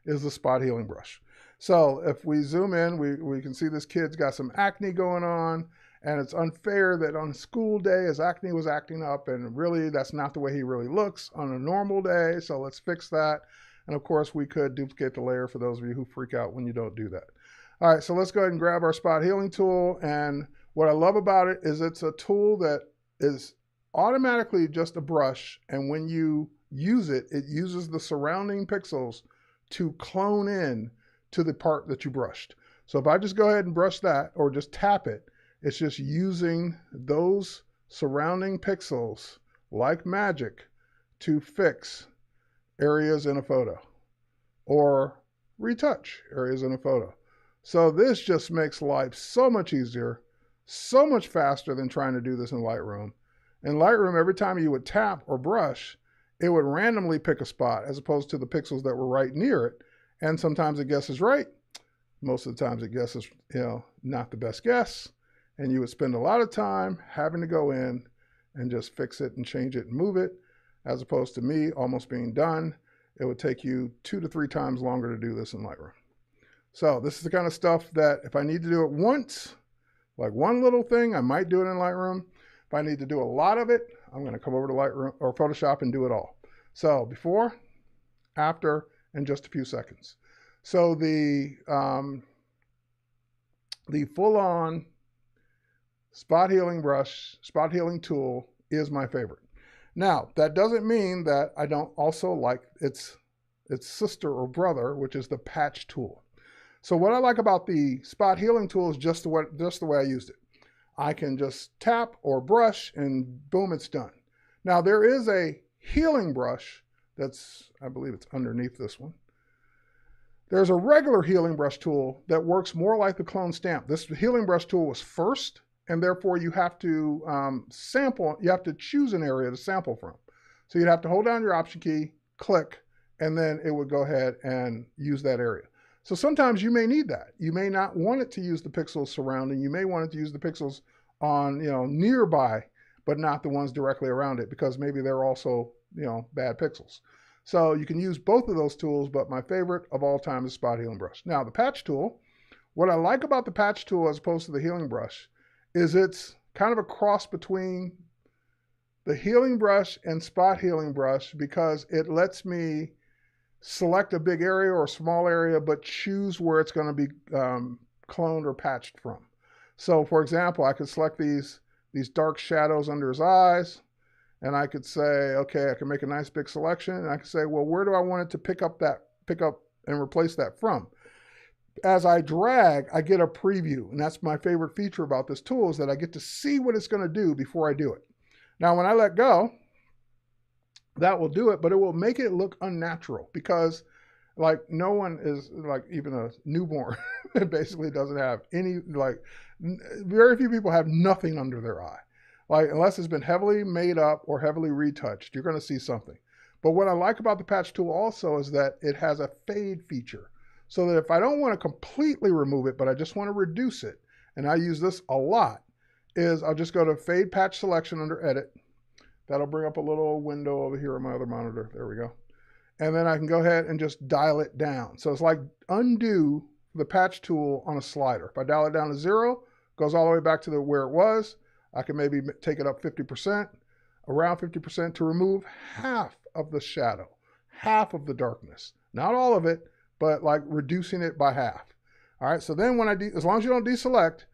is the spot healing brush. So if we zoom in, we can see this kid's got some acne going on, and it's unfair that on school day his acne was acting up, and really that's not the way he really looks on a normal day. So let's fix that. And of course we could duplicate the layer for those of you who freak out when you don't do that. All right, so let's go ahead and grab our spot healing tool. And what I love about it is it's a tool that is automatically just a brush, and when you use it, it uses the surrounding pixels to clone in to the part that you brushed. So if I just go ahead and brush that or just tap it, it's just using those surrounding pixels like magic to fix areas in a photo or retouch areas in a photo. So this just makes life so much easier, so much faster than trying to do this in Lightroom. In Lightroom, every time you would tap or brush, it would randomly pick a spot as opposed to the pixels that were right near it. And sometimes it guesses right. Most of the times it guesses, not the best guess. And you would spend a lot of time having to go in and just fix it and change it and move it, as opposed to me almost being done. It would take you 2 to 3 times longer to do this in Lightroom. So this is the kind of stuff that if I need to do it once, like one little thing, I might do it in Lightroom. If I need to do a lot of it, I'm going to come over to Lightroom or Photoshop and do it all. So before, after, in just a few seconds. So the full-on spot healing brush, spot healing tool is my favorite. Now, that doesn't mean that I don't also like its sister or brother, which is the patch tool. So what I like about the spot healing tool is just the way I used it. I can just tap or brush and boom, it's done. Now there is a healing brush that's, I believe it's underneath this one. There's a regular healing brush tool that works more like the clone stamp. This healing brush tool was first, and therefore you have to sample, you have to choose an area to sample from. So you'd have to hold down your Option key, click, and then it would go ahead and use that area. So sometimes you may need that. You may not want it to use the pixels surrounding. You may want it to use the pixels on, nearby, but not the ones directly around it, because maybe they're also, bad pixels. So you can use both of those tools, but my favorite of all time is spot healing brush. Now the patch tool, what I like about the patch tool as opposed to the healing brush is it's kind of a cross between the healing brush and spot healing brush, because it lets me select a big area or a small area, but choose where it's going to be cloned or patched from. So for example, I could select these dark shadows under his eyes, and I could say, okay, I can make a nice big selection, and I can say, well, where do I want it to pick up and replace that from? As I drag, I get a preview, and that's my favorite feature about this tool, is that I get to see what it's going to do before I do it. Now, when I let go, that will do it, but it will make it look unnatural, because like no one is, like even a newborn that basically doesn't have any, very few people have nothing under their eye. Like, unless it's been heavily made up or heavily retouched, you're going to see something. But what I like about the patch tool also is that it has a fade feature. So that if I don't want to completely remove it, but I just want to reduce it, and I use this a lot, is I'll just go to Fade Patch Selection under Edit. That'll bring up a little window over here on my other monitor. There we go. And then I can go ahead and just dial it down. So it's like undo the patch tool on a slider. If I dial it down to 0, it goes all the way back to where it was. I can maybe take it up 50%, around 50%, to remove half of the shadow, half of the darkness. Not all of it, but like reducing it by half. All right, so then when as long as you don't deselect,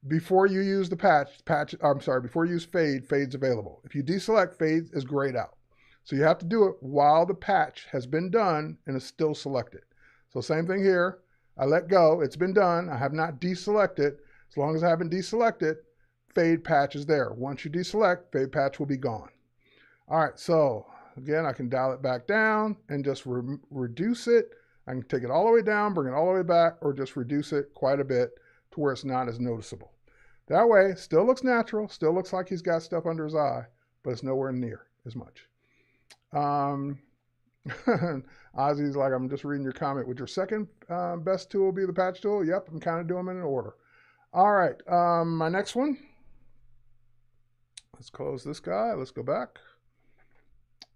before you use the before you use fade, fade's available. If you deselect, fade is grayed out. So you have to do it while the patch has been done and is still selected. So same thing here. I let go, it's been done. I have not deselected. As long as I haven't deselected, fade patch is there. Once you deselect, fade patch will be gone. All right, so again, I can dial it back down and just reduce it. I can take it all the way down, bring it all the way back, or just reduce it quite a bit to where it's not as noticeable. That way, it still looks natural, still looks like he's got stuff under his eye, but it's nowhere near as much. Um, Ozzy's like, I'm just reading your comment. Would your second best tool be the patch tool? Yep, I'm kind of doing them in order. All right, my next one. Let's close this guy. Let's go back.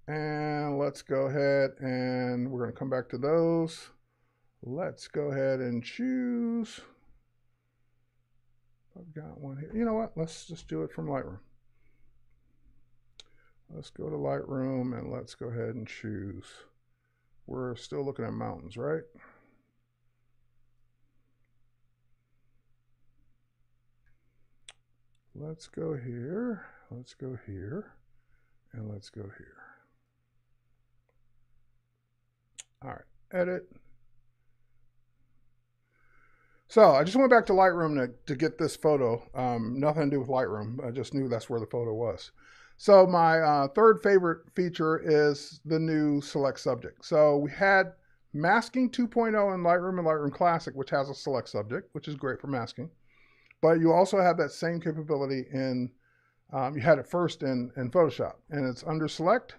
And let's go ahead and we're going to come back to those. Let's go ahead and choose. I've got one here. You know what? Let's just do it from Lightroom. Let's go to Lightroom and let's go ahead and choose. We're still looking at mountains, right? Let's go here. Let's go here. And let's go here. All right, edit. So I just went back to Lightroom to get this photo. Nothing to do with Lightroom. I just knew that's where the photo was. So my third favorite feature is the new select subject. So we had masking 2.0 in Lightroom and Lightroom Classic, which has a select subject, which is great for masking. But you also have that same capability in, you had it first in Photoshop, and it's under select.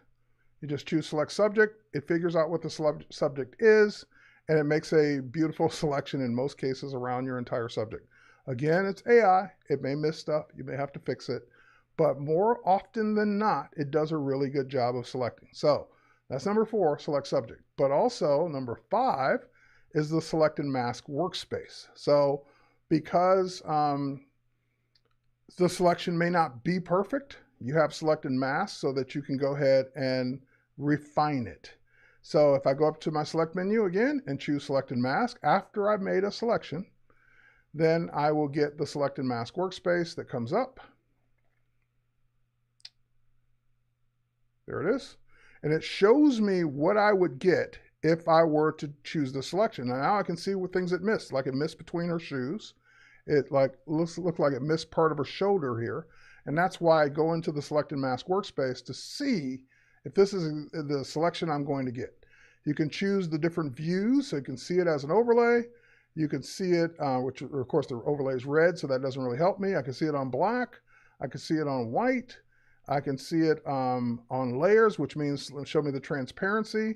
You just choose select subject. It figures out what the subject is, and it makes a beautiful selection in most cases around your entire subject. Again, it's AI. It may miss stuff. You may have to fix it. But more often than not, it does a really good job of selecting. So that's number 4, select subject. But also number 5 is the select and mask workspace. So because the selection may not be perfect, you have select and mask so that you can go ahead and refine it. So if I go up to my select menu again and choose select and mask after I've made a selection, then I will get the select and mask workspace that comes up. There it is. And it shows me what I would get if I were to choose the selection. And now I can see what things it missed, like it missed between her shoes. It looks like it missed part of her shoulder here. And that's why I go into the select and mask workspace to see if this is the selection I'm going to get. You can choose the different views, so you can see it as an overlay. You can see it, which of course the overlay is red, so that doesn't really help me. I can see it on black. I can see it on white. I can see it on layers, which means show me the transparency.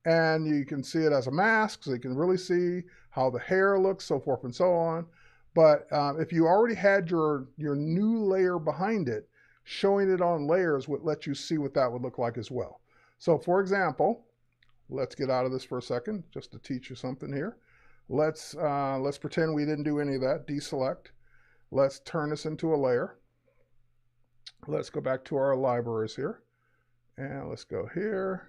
And you can see it as a mask, so you can really see how the hair looks, so forth and so on. But if you already had your new layer behind it, showing it on layers would let you see what that would look like as well. So for example, let's get out of this for a second, just to teach you something here. Let's pretend we didn't do any of that, deselect. Let's turn this into a layer. Let's go back to our libraries here. And let's go here.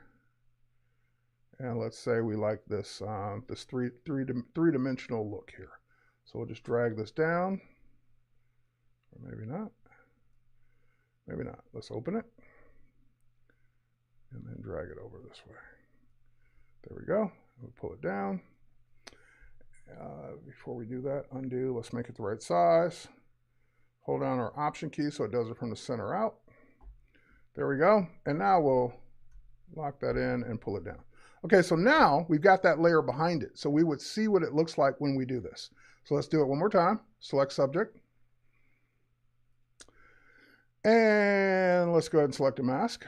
And let's say we like this, this three-dimensional look here. So we'll just drag this down. Or maybe not. Maybe not. Let's open it. And then drag it over this way. There we go. We'll pull it down. Before we do that, undo. Let's make it the right size. Hold down our Option key so it does it from the center out. There we go. And now we'll lock that in and pull it down. Okay, so now we've got that layer behind it. So we would see what it looks like when we do this. So let's do it one more time. Select subject. And let's go ahead and select a mask.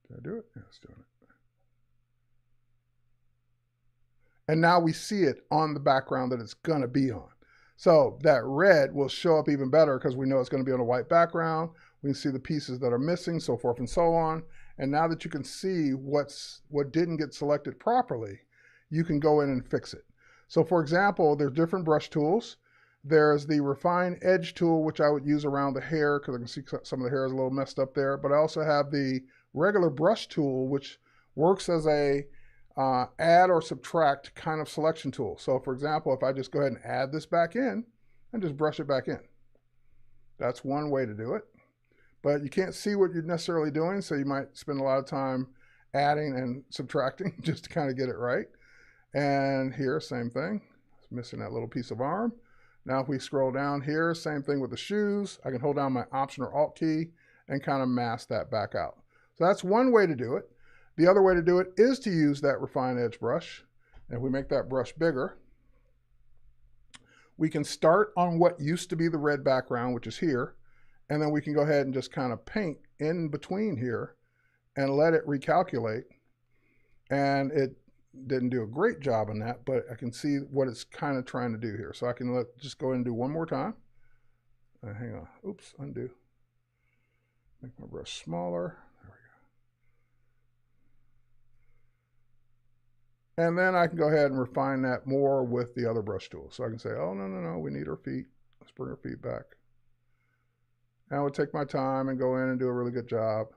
Did I do it? Yeah, it's doing it. And now we see it on the background that it's going to be on. So that red will show up even better because we know it's going to be on a white background. We can see the pieces that are missing, so forth and so on. And now that you can see what didn't get selected properly, you can go in and fix it. So for example, there's different brush tools. There's the Refine Edge tool, which I would use around the hair because I can see some of the hair is a little messed up there. But I also have the regular brush tool, which works as a add or subtract kind of selection tool. So for example, if I just go ahead and add this back in and just brush it back in. That's one way to do it. But you can't see what you're necessarily doing, so you might spend a lot of time adding and subtracting just to kind of get it right. And here, same thing. It's missing that little piece of arm. Now if we scroll down here, same thing with the shoes. I can hold down my Option or Alt key and kind of mask that back out. So that's one way to do it. The other way to do it is to use that Refine Edge brush. And if we make that brush bigger, we can start on what used to be the red background, which is here, And then we can go ahead and just kind of paint in between here and let it recalculate. And it didn't do a great job on that, but I can see what it's kind of trying to do here. So I can just go ahead and do one more time. Hang on. Oops, undo. Make my brush smaller. There we go. And then I can go ahead and refine that more with the other brush tool. So I can say, oh, no, we need her feet. Let's bring her feet back. And I would take my time and go in and do a really good job.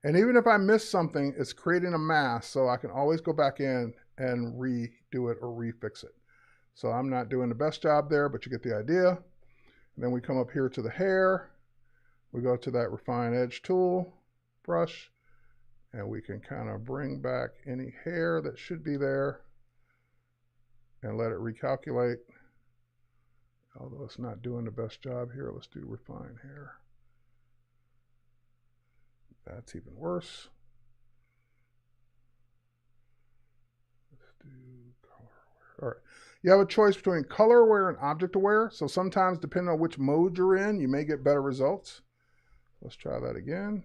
And even if I miss something, it's creating a mask, so I can always go back in and redo it or refix it. So I'm not doing the best job there, but you get the idea. And then we come up here to the hair. We go to that refine edge tool, brush, and we can kind of bring back any hair that should be there and let it recalculate. Although it's not doing the best job here, let's do refine hair. That's even worse. Let's do color aware. All right. You have a choice between color aware and object aware. So sometimes, depending on which mode you're in, you may get better results. Let's try that again.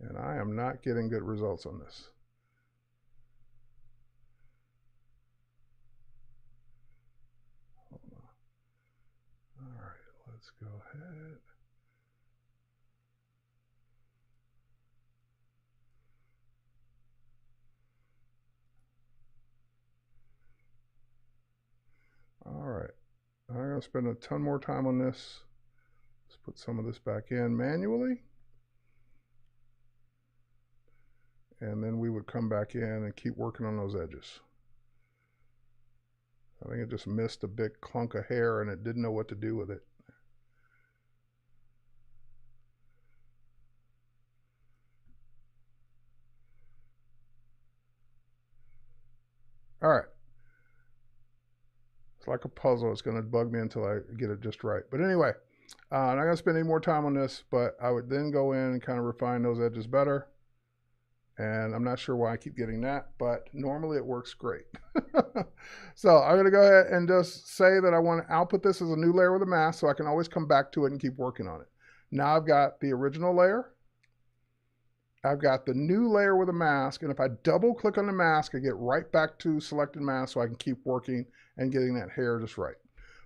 And I am not getting good results on this. Hold on. All right, let's go ahead. All right, I'm going to spend a ton more time on this. Let's put some of this back in manually. And then we would come back in and keep working on those edges. I think it just missed a big clunk of hair and it didn't know what to do with it. All right. It's like a puzzle. It's going to bug me until I get it just right. But anyway, I'm not going to spend any more time on this, but I would then go in and kind of refine those edges better. And I'm not sure why I keep getting that, but normally it works great. So I'm going to go ahead and just say that I want to output this as a new layer with a mask so I can always come back to it and keep working on it. Now I've got the original layer. I've got the new layer with a mask, and if I double click on the mask, I get right back to selected mask so I can keep working and getting that hair just right.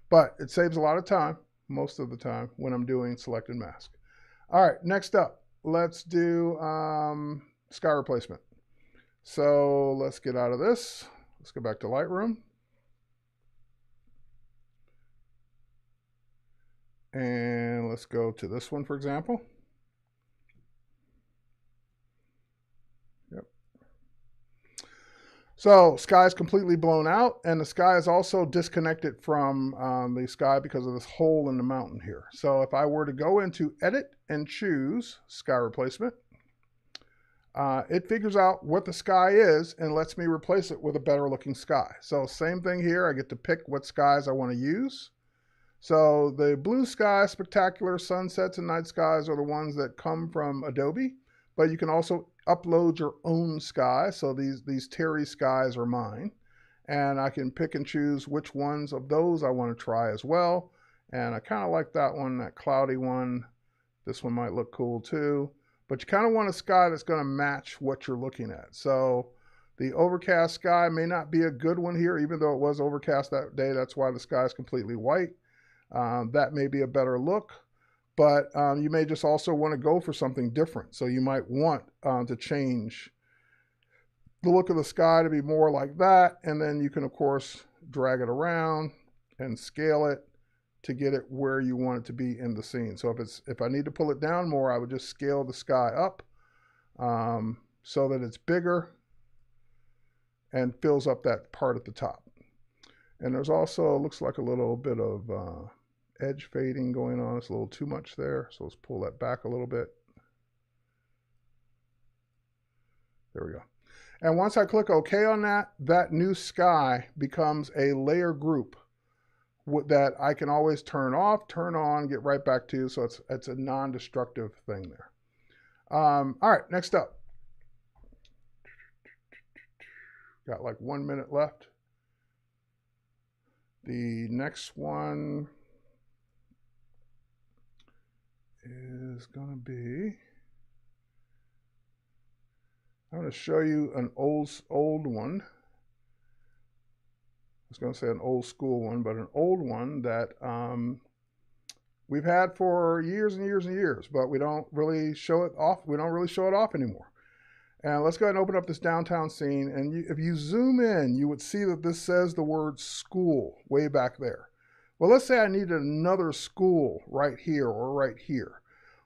But it saves a lot of time, most of the time, when I'm doing selected mask. All right, next up, let's do sky replacement. So let's get out of this. Let's go back to Lightroom. And let's go to this one, for example. Yep. So sky is completely blown out, and the sky is also disconnected from the sky because of this hole in the mountain here. So if I were to go into Edit and choose Sky Replacement, it figures out what the sky is and lets me replace it with a better looking sky. So same thing here, I get to pick what skies I want to use. So the blue sky, spectacular sunsets and night skies are the ones that come from Adobe, but you can also upload your own sky. So these Terry skies are mine, and I can pick and choose which ones of those I want to try as well. And I kind of like that one, that cloudy one. This one might look cool too, but you kind of want a sky that's going to match what you're looking at. So the overcast sky may not be a good one here, even though it was overcast that day. That's why the sky is completely white. That may be a better look, but you may just also want to go for something different. So you might want to change the look of the sky to be more like that. And then you can, of course, drag it around and scale it to get it where you want it to be in the scene. So if I need to pull it down more, I would just scale the sky up so that it's bigger and fills up that part at the top. And there's also, looks like a little bit of edge fading going on. It's a little too much there. So let's pull that back a little bit. There we go. And once I click OK on that, that new sky becomes a layer group that I can always turn off, turn on, get right back to. So it's a non-destructive thing there. All right, next up. Got like 1 minute left. The next one is going to be, I'm going to show you an old one. I was going to say an old school one, but an old one that we've had for years and years and years, but we don't really show it off. We don't really show it off anymore. And let's go ahead and open up this downtown scene. And if you zoom in, you would see that this says the word school way back there. Well, let's say I needed another school right here or right here.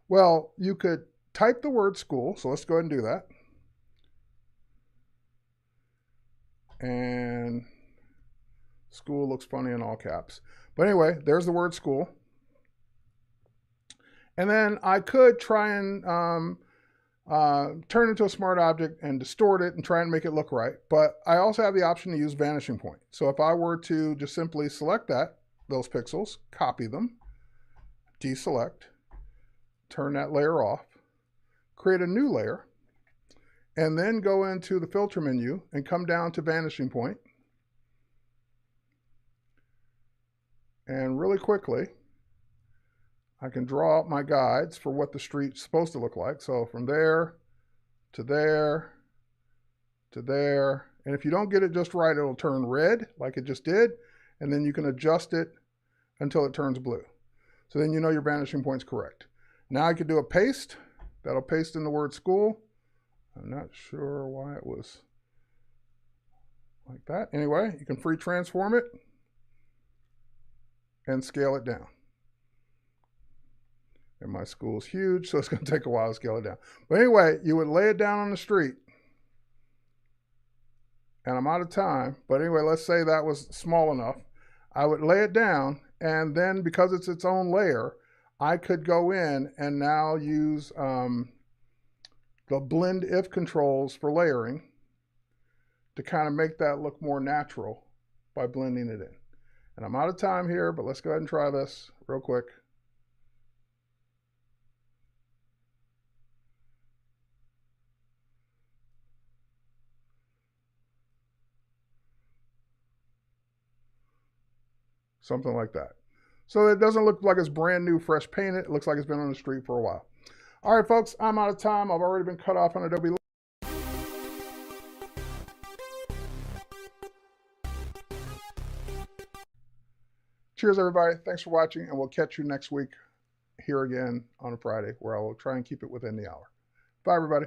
Well, you could type the word school. So let's go ahead and do that. And school looks funny in all caps. But anyway, there's the word school. And then I could try and turn it into a smart object and distort it and try and make it look right. But I also have the option to use vanishing point. So if I were to just simply select those pixels, copy them, deselect, turn that layer off, create a new layer, and then go into the filter menu and come down to vanishing point. And really quickly, I can draw out my guides for what the street's supposed to look like. So from there to there to there. And if you don't get it just right, it'll turn red like it just did. And then you can adjust it until it turns blue. So then you know your vanishing point's correct. Now I could do a paste. That'll paste in the word school. I'm not sure why it was like that. Anyway, you can free transform it and scale it down. And my school is huge, so it's going to take a while to scale it down. But anyway, you would lay it down on the street. And I'm out of time. But anyway, let's say that was small enough. I would lay it down, and then because it's its own layer, I could go in and now use the blend if controls for layering to kind of make that look more natural by blending it in. And I'm out of time here, but let's go ahead and try this real quick. Something like that. So it doesn't look like it's brand new, fresh painted. It looks like it's been on the street for a while. All right, folks, I'm out of time. I've already been cut off on Adobe. Cheers, everybody. Thanks for watching, and we'll catch you next week here again on a Friday, where I will try and keep it within the hour. Bye, everybody.